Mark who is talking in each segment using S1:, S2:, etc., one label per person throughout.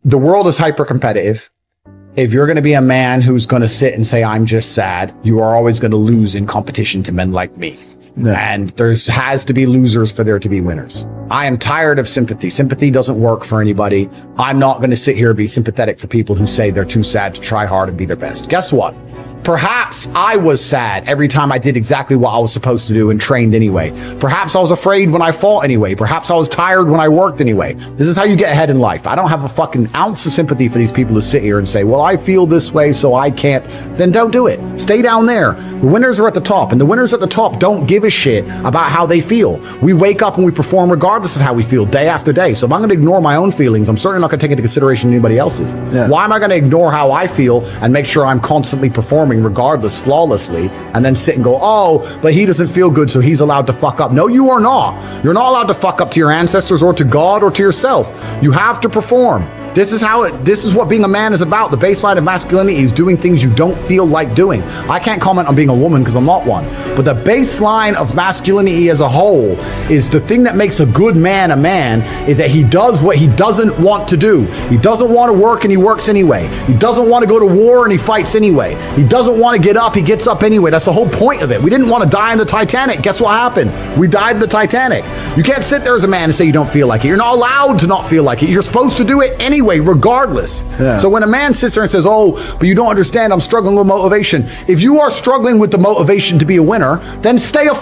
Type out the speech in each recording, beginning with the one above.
S1: the world is hyper competitive. If you're going to be a man who's going to sit and say, I'm just sad, you are always going to lose in competition to men like me. Yeah. And there has to be losers for there to be winners. I am tired of sympathy. Sympathy doesn't work for anybody. I'm not going to sit here and be sympathetic for people who say they're too sad to try hard and be their best. Guess what? Perhaps I was sad every time I did exactly what I was supposed to do and trained anyway. Perhaps I was afraid when I fought anyway. Perhaps I was tired when I worked anyway. This is how you get ahead in life. I don't have a fucking ounce of sympathy for these people who sit here and say, well, I feel this way, so I can't. Then don't do it. Stay down there. The winners are at the top, and the winners at the top don't give a shit about how they feel. We wake up and we perform regardless of how we feel day after day. So if I'm going to ignore my own feelings, I'm certainly not going to take into consideration anybody else's. Yeah. Why am I going to ignore how I feel and make sure I'm constantly performing regardless, flawlessly, and then sit and go, oh, but he doesn't feel good, so he's allowed to fuck up. No, you are not. You're not allowed to fuck up to your ancestors or to God or to yourself. You have to perform. This is what being a man is about. The baseline of masculinity is doing things you don't feel like doing. I can't comment on being a woman because I'm not one. But the baseline of masculinity as a whole is the thing that makes a good man is that he does what he doesn't want to do. He doesn't want to work and he works anyway. He doesn't want to go to war and he fights anyway. He doesn't want to get up, he gets up anyway. That's the whole point of it. We didn't want to die in the Titanic. Guess what happened? We died in the Titanic. You can't sit there as a man and say you don't feel like it. You're not allowed to not feel like it. You're supposed to do it anyway, regardless. Yeah. So when a man sits there and says, oh, but you don't understand, I'm struggling with motivation. If you are struggling with the motivation to be a winner, then stay a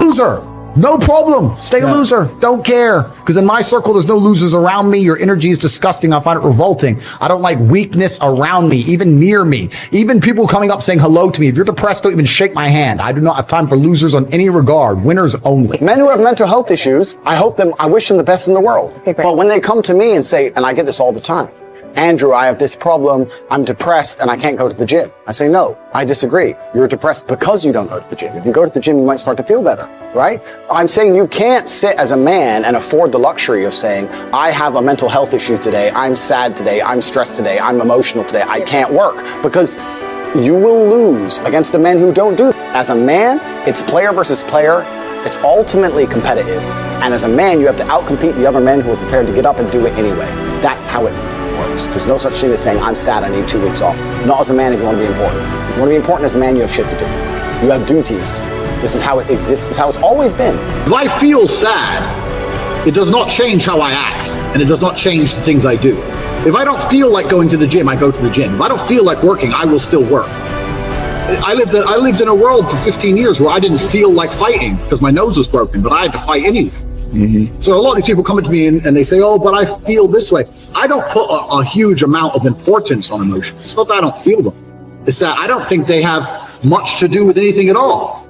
S1: loser. No problem. Stay a loser. Don't care. Because in my circle, there's no losers around me. Your energy is disgusting. I find it revolting. I don't like weakness around me, even near me. Even people coming up saying hello to me. If you're depressed, don't even shake my hand. I do not have time for losers on any regard. Winners only. Men who have mental health issues, I wish them the best in the world. Okay, but when they come to me and say, and I get this all the time, Andrew, I have this problem. I'm depressed and I can't go to the gym. I say, no, I disagree. You're depressed because you don't go to the gym. If you go to the gym, you might start to feel better, right? I'm saying you can't sit as a man and afford the luxury of saying, I have a mental health issue today. I'm sad today. I'm stressed today. I'm emotional today. I can't work, because you will lose against the men who don't do that. As a man, it's player versus player. It's ultimately competitive. And as a man, you have to outcompete the other men who are prepared to get up and do it anyway. That's how it works. There's no such thing as saying, I'm sad, I need 2 weeks off. Not as a man if you want to be important. If you want to be important as a man, you have shit to do. You have duties. This is how it exists. This is how it's always been.
S2: If I feel sad, it does not change how I act, and it does not change the things I do. If I don't feel like going to the gym, I go to the gym. If I don't feel like working, I will still work. I lived in a world for 15 years where I didn't feel like fighting because my nose was broken, but I had to fight anyway. Mm-hmm. So a lot of these people come to me and they say, oh, but I feel this way. I don't put a huge amount of importance on emotions. It's not that I don't feel them. It's that I don't think they have much to do with anything at all.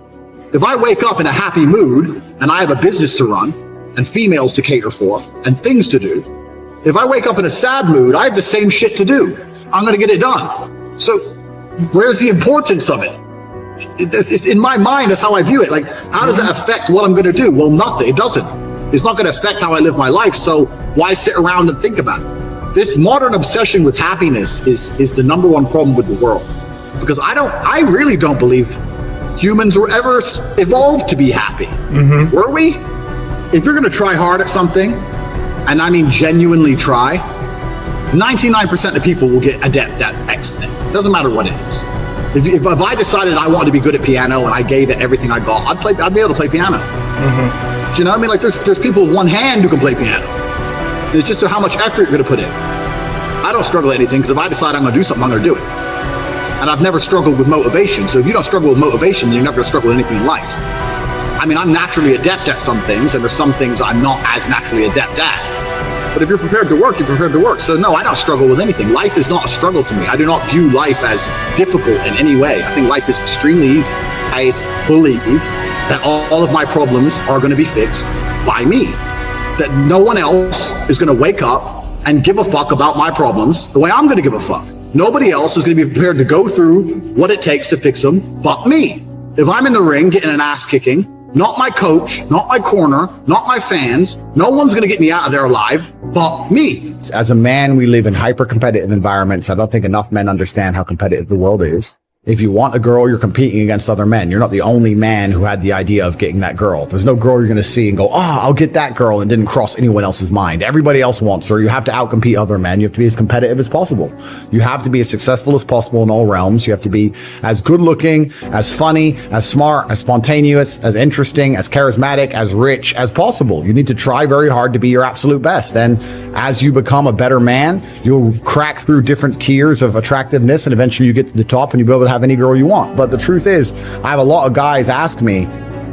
S2: If I wake up in a happy mood and I have a business to run and females to cater for and things to do, if I wake up in a sad mood, I have the same shit to do. I'm going to get it done. So where's the importance of it? It's in my mind, that's how I view it. Like, how does it affect what I'm going to do? Well, nothing. It doesn't. It's not going to affect how I live my life. So why sit around and think about it? This modern obsession with happiness is the number one problem with the world. Because I really don't believe humans were ever evolved to be happy. Mm-hmm. Were we? If you're going to try hard at something, and I mean genuinely try, 99% of people will get adept at X thing. It doesn't matter what it is. If I decided I wanted to be good at piano and I gave it everything I got, I'd be able to play piano. Mm-hmm. Do you know what I mean? Like there's people with one hand who can play piano. It's just how much effort you're going to put in. I don't struggle at anything, because if I decide I'm going to do something, I'm going to do it. And I've never struggled with motivation. So if you don't struggle with motivation, then you're never going to struggle with anything in life. I mean, I'm naturally adept at some things, and there's some things I'm not as naturally adept at. But if you're prepared to work, you're prepared to work. So no, I don't struggle with anything. Life is not a struggle to me. I do not view life as difficult in any way. I think life is extremely easy. I believe that all of my problems are going to be fixed by me. That no one else is going to wake up and give a fuck about my problems the way I'm going to give a fuck. Nobody else is going to be prepared to go through what it takes to fix them but me. If I'm in the ring getting an ass kicking, not my coach, not my corner, not my fans, no one's going to get me out of there alive but me.
S1: As a man, we live in hyper competitive environments. I don't think enough men understand how competitive the world is. If you want a girl, you're competing against other men. You're not the only man who had the idea of getting that girl. There's no girl you're going to see and go, I'll get that girl, and didn't cross anyone else's mind. Everybody else wants her. You have to outcompete other men. You have to be as competitive as possible. You have to be as successful as possible in all realms. You have to be as good looking, as funny, as smart, as spontaneous, as interesting, as charismatic, as rich as possible. You need to try very hard to be your absolute best. And as you become a better man, you'll crack through different tiers of attractiveness, and eventually you get to the top and you'll be able to have any girl you want. But the truth is, I have a lot of guys ask me,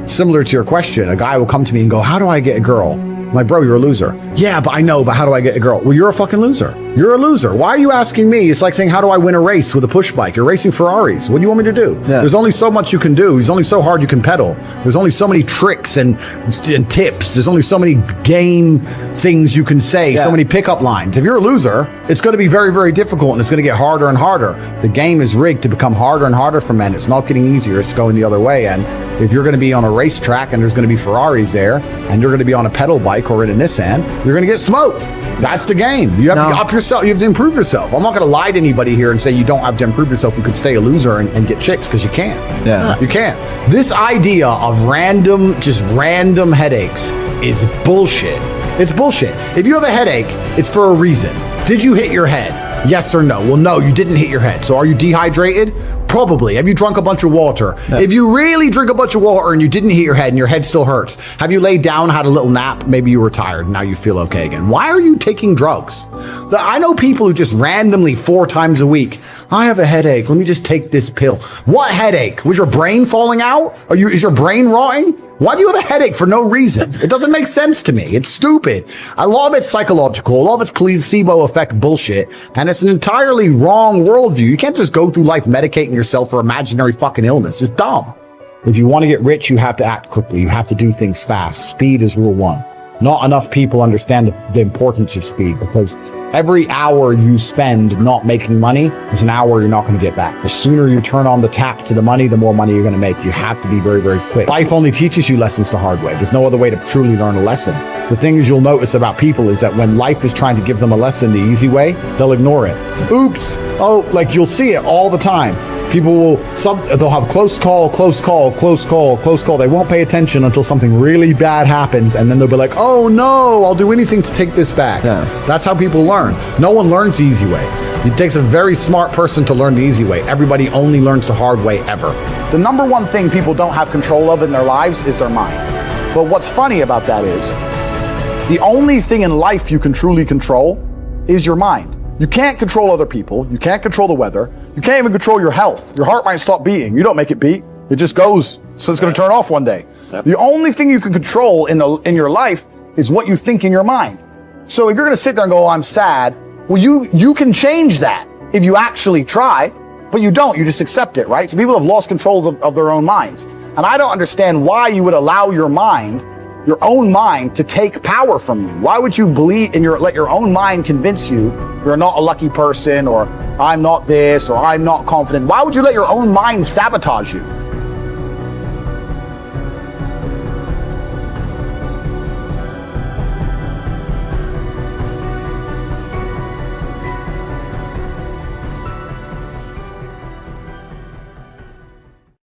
S1: similar to your question, a guy will come to me and go, how do I get a girl? I'm like, bro, you're a loser. Yeah, but I know, but how do I get a girl? Well, you're a fucking loser. You're a loser. Why are you asking me? It's like saying, how do I win a race with a push bike? You're racing Ferraris. What do you want me to do? Yeah. There's only so much you can do. There's only so hard you can pedal. There's only so many tricks and tips. There's only so many game things you can say, so many pickup lines. If you're a loser, it's going to be very, very difficult, and it's going to get harder and harder. The game is rigged to become harder and harder for men. It's not getting easier. It's going the other way. And if you're going to be on a racetrack and there's going to be Ferraris there, and you're going to be on a pedal bike or in a Nissan, you're going to get smoked. That's the game. You have to up yourself. You have to improve yourself. I'm not going to lie to anybody here and say you don't have to improve yourself. You could stay a loser and get chicks, because you can't. Yeah, you can't. This idea of random headaches is bullshit. It's bullshit. If you have a headache, it's for a reason. Did you hit your head? Yes or no? Well, no, you didn't hit your head. So are you dehydrated? Probably. Have you drunk a bunch of water? Yeah. If you really drink a bunch of water and you didn't hit your head and your head still hurts, have you laid down, had a little nap? Maybe you were tired. Now you feel okay again. Why are you taking drugs? I know people who just randomly 4 times a week, I have a headache. Let me just take this pill. What headache? Was your brain falling out? Is your brain rotting? Why do you have a headache for no reason? It doesn't make sense to me. It's stupid. A lot of it's psychological. A lot of it's placebo effect bullshit. And it's an entirely wrong worldview. You can't just go through life medicating yourself for imaginary fucking illness. It's dumb. If you want to get rich, you have to act quickly. You have to do things fast. Speed is rule 1. Not enough people understand the importance of speed, because every hour you spend not making money is an hour you're not going to get back. The sooner you turn on the tap to the money, the more money you're going to make. You have to be very, very quick. Life only teaches you lessons the hard way. There's no other way to truly learn a lesson. The things you'll notice about people is that when life is trying to give them a lesson the easy way, they'll ignore it. Oops. Oh, like you'll see it all the time. People they'll have close call. They won't pay attention until something really bad happens, and then they'll be like, oh no, I'll do anything to take this back. Yeah. That's how people learn. No one learns the easy way. It takes a very smart person to learn the easy way. Everybody only learns the hard way ever. The number one thing people don't have control of in their lives is their mind. But what's funny about that is, the only thing in life you can truly control is your mind. You can't control other people. You can't control the weather. You can't even control your health. Your heart might stop beating. You don't make it beat. It just goes. So it's going to turn off one day. Yep. The only thing you can control in your life is what you think in your mind. So if you're going to sit there and go, oh, I'm sad, well, you can change that if you actually try, but you don't. You just accept it, right? So people have lost control of their own minds. And I don't understand why you would allow your own mind to take power from you. Why would you let your own mind convince you you're not a lucky person, or I'm not this, or I'm not confident? Why would you let your own mind sabotage you?